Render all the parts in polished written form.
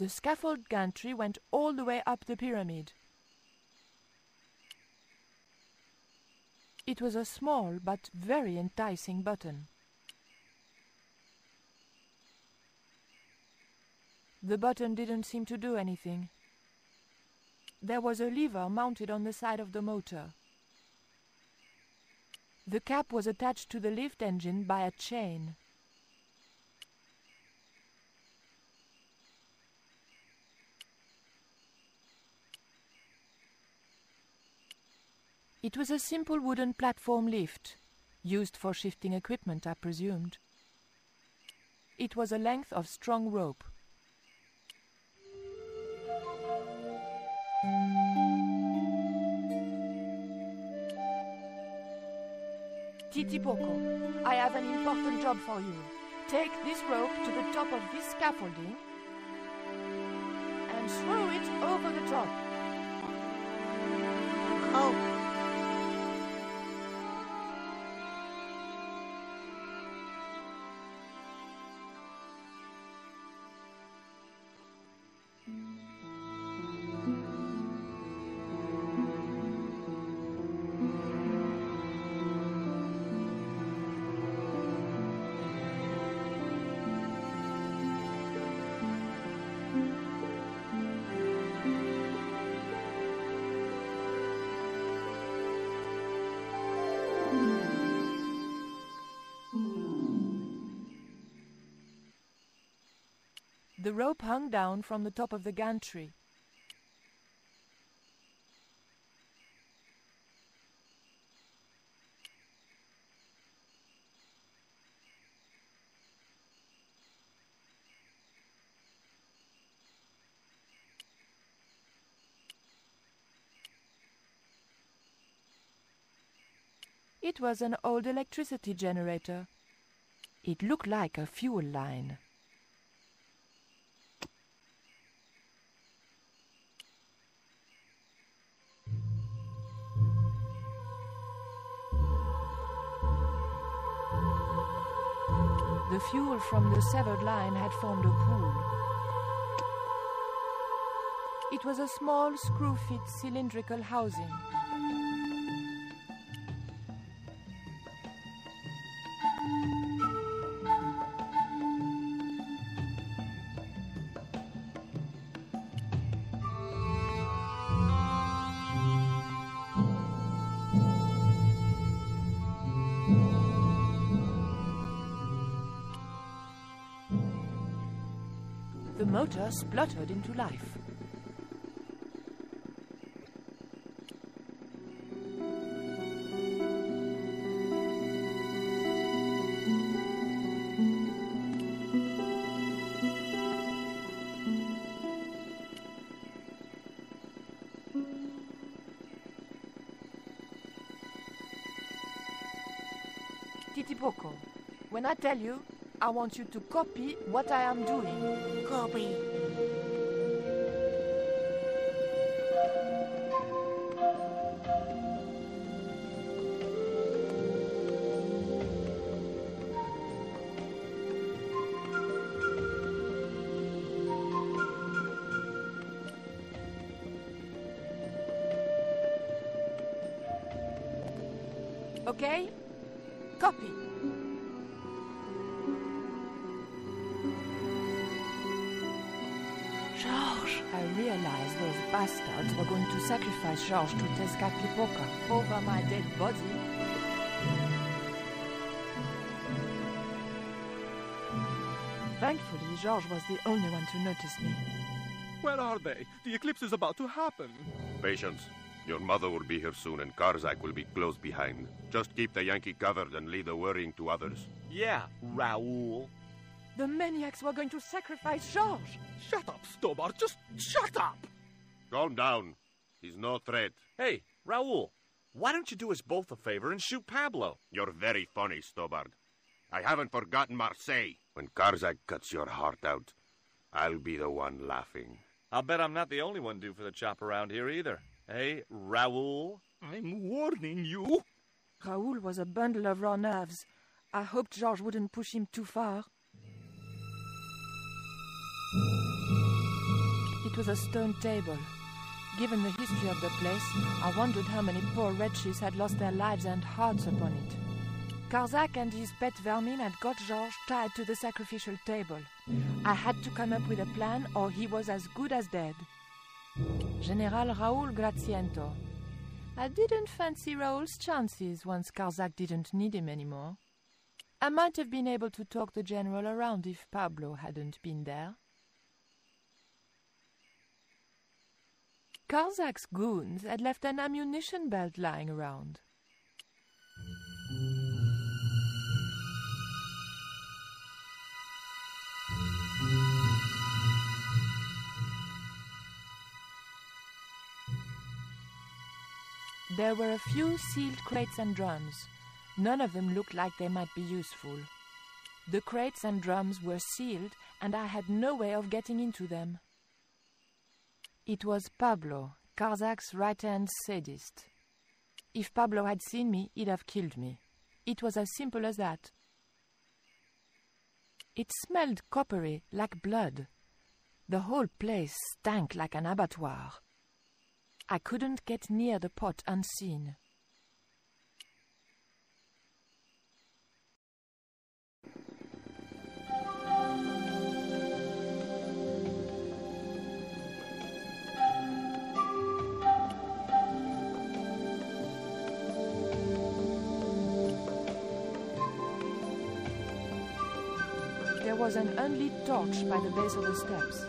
The scaffold gantry went all the way up the pyramid. It was a small but very enticing button. The button didn't seem to do anything. There was a lever mounted on the side of the motor. The cap was attached to the lift engine by a chain. It was a simple wooden platform lift, used for shifting equipment, I presumed. It was a length of strong rope. Titipoco, I have an important job for you. Take this rope to the top of this scaffolding and throw it over the top. Oh. The rope hung down from the top of the gantry. It was an old electricity generator. It looked like a fuel line. The fuel from the severed line had formed a pool. It was a small, screw-fit cylindrical housing. The motor spluttered into life. Titipoco, when I tell you, I want you to copy what I am doing. Copy. Okay? Copy. Georges. I realized those bastards were going to sacrifice Georges to Tezcatlipoca over my dead body. Thankfully, Georges was the only one to notice me. Where are they? The eclipse is about to happen. Patience. Your mother will be here soon and Karzak will be close behind. Just keep the Yankee covered and leave the worrying to others. Yeah, Raoul. The maniacs were going to sacrifice Georges. Shut up, Stobart. Just shut up. Calm down. He's no threat. Hey, Raoul, why don't you do us both a favor and shoot Pablo? You're very funny, Stobart. I haven't forgotten Marseille. When Karzak cuts your heart out, I'll be the one laughing. I'll bet I'm not the only one due for the chop around here either. Hey, Raoul? I'm warning you. Raoul was a bundle of raw nerves. I hoped Georges wouldn't push him too far. it was a stone table. Given the history of the place, I wondered how many poor wretches had lost their lives and hearts upon it. Karzak and his pet vermin had got Georges tied to the sacrificial table. I had to come up with a plan, or he was as good as dead. General Raoul Graziento. I didn't fancy Raoul's chances once Karzak didn't need him anymore. I might have been able to talk the general around if Pablo hadn't been there. Karzak's goons had left an ammunition belt lying around. There were a few sealed crates and drums. None of them looked like they might be useful. The crates and drums were sealed, and I had no way of getting into them. It was Pablo, Karzak's right-hand sadist. If Pablo had seen me, he'd have killed me. It was as simple as that. It smelled coppery, like blood. The whole place stank like an abattoir. I couldn't get near the pot unseen. There was an unlit torch by the base of the steps.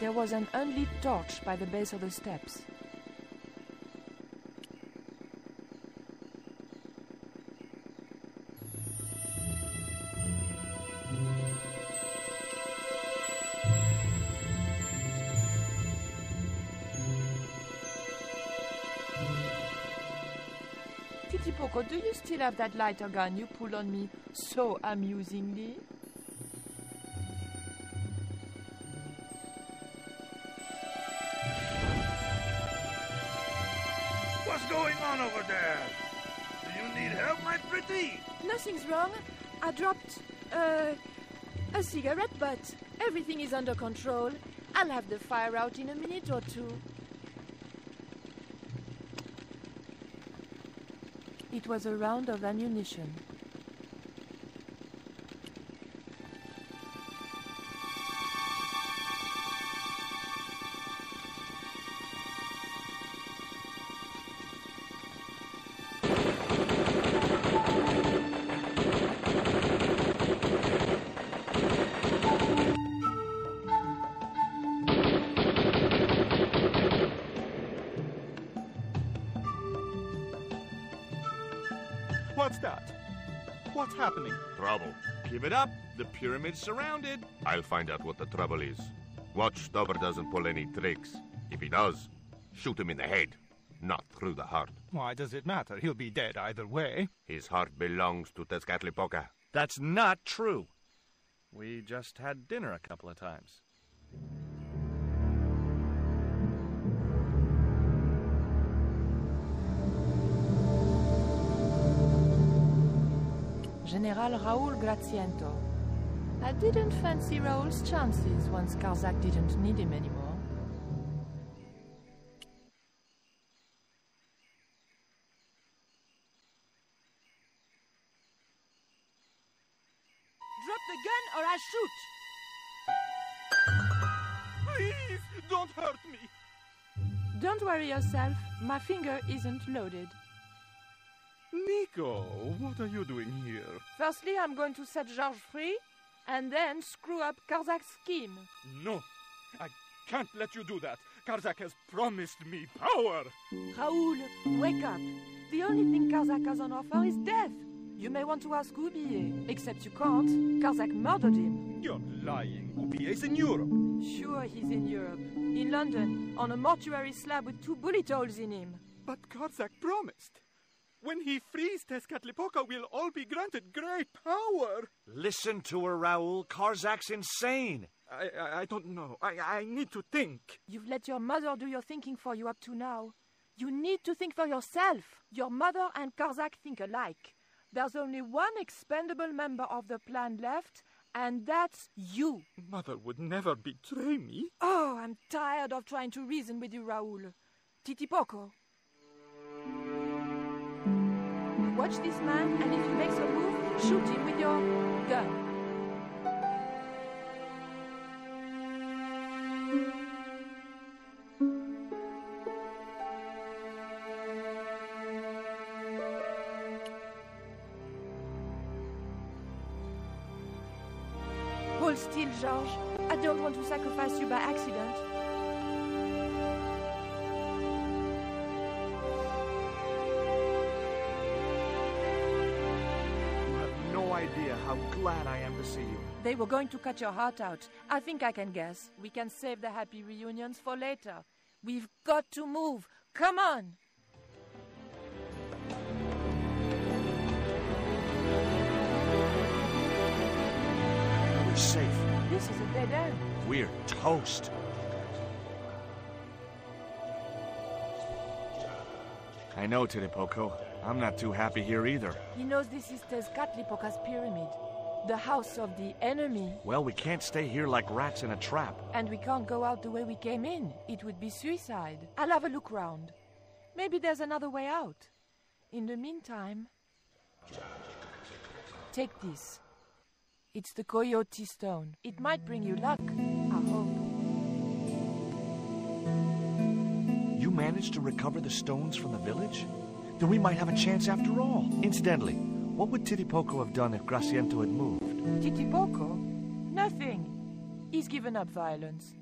There was an unlit torch by the base of the steps. Titipoco, do you still have that lighter gun you pulled on me so amusingly? What's going on over there? Do you need help, my pretty? Nothing's wrong. I dropped, a cigarette butt. Everything is under control. I'll have the fire out in a minute or two. It was a round of ammunition. What's that? What's happening? Trouble. Give it up. The pyramid's surrounded. I'll find out what the trouble is. Watch Stover doesn't pull any tricks. If he does, shoot him in the head, not through the heart. Why does it matter? He'll be dead either way. His heart belongs to Tezcatlipoca. That's not true. We just had dinner a couple of times. General Raoul Graziento. I didn't fancy Raoul's chances once Karzak didn't need him anymore. Drop the gun or I shoot! Please, don't hurt me. Don't worry yourself, my finger isn't loaded. Nico, what are you doing here? Firstly, I'm going to set Georges free, and then screw up Karzak's scheme. No, I can't let you do that. Karzak has promised me power. Raoul, wake up. The only thing Karzak has on offer is death. You may want to ask Oublié, except you can't. Karzak murdered him. You're lying. Oublié's in Europe. Sure, he's in Europe. In London, on a mortuary slab with 2 bullet holes in him. But Karzak promised. When he frees Tezcatlipoca, we'll all be granted great power. Listen to her, Raoul. Karzak's insane. I don't know. I need to think. You've let your mother do your thinking for you up to now. You need to think for yourself. Your mother and Karzak think alike. There's only one expendable member of the plan left, and that's you. Mother would never betray me. Oh, I'm tired of trying to reason with you, Raoul. Titipoco. Watch this man, and if he makes a move, shoot him with your gun. Hold still, Georges. I don't want to sacrifice you by accident. You have no idea how glad I am to see you. They were going to cut your heart out. I think I can guess. We can save the happy reunions for later. We've got to move. Come on! We're safe. This is a dead end. We're toast. I know, Titipoco. I'm not too happy here either. He knows this is Tezcatlipoca's pyramid, the house of the enemy. Well, we can't stay here like rats in a trap. And we can't go out the way we came in. It would be suicide. I'll have a look round. Maybe there's another way out. In the meantime, take this. It's the Coyote Stone. It might bring you luck, I hope. You managed to recover the stones from the village? Then we might have a chance after all. Incidentally, what would Titipoco have done if Graciento had moved? Titipoco? Nothing. He's given up violence.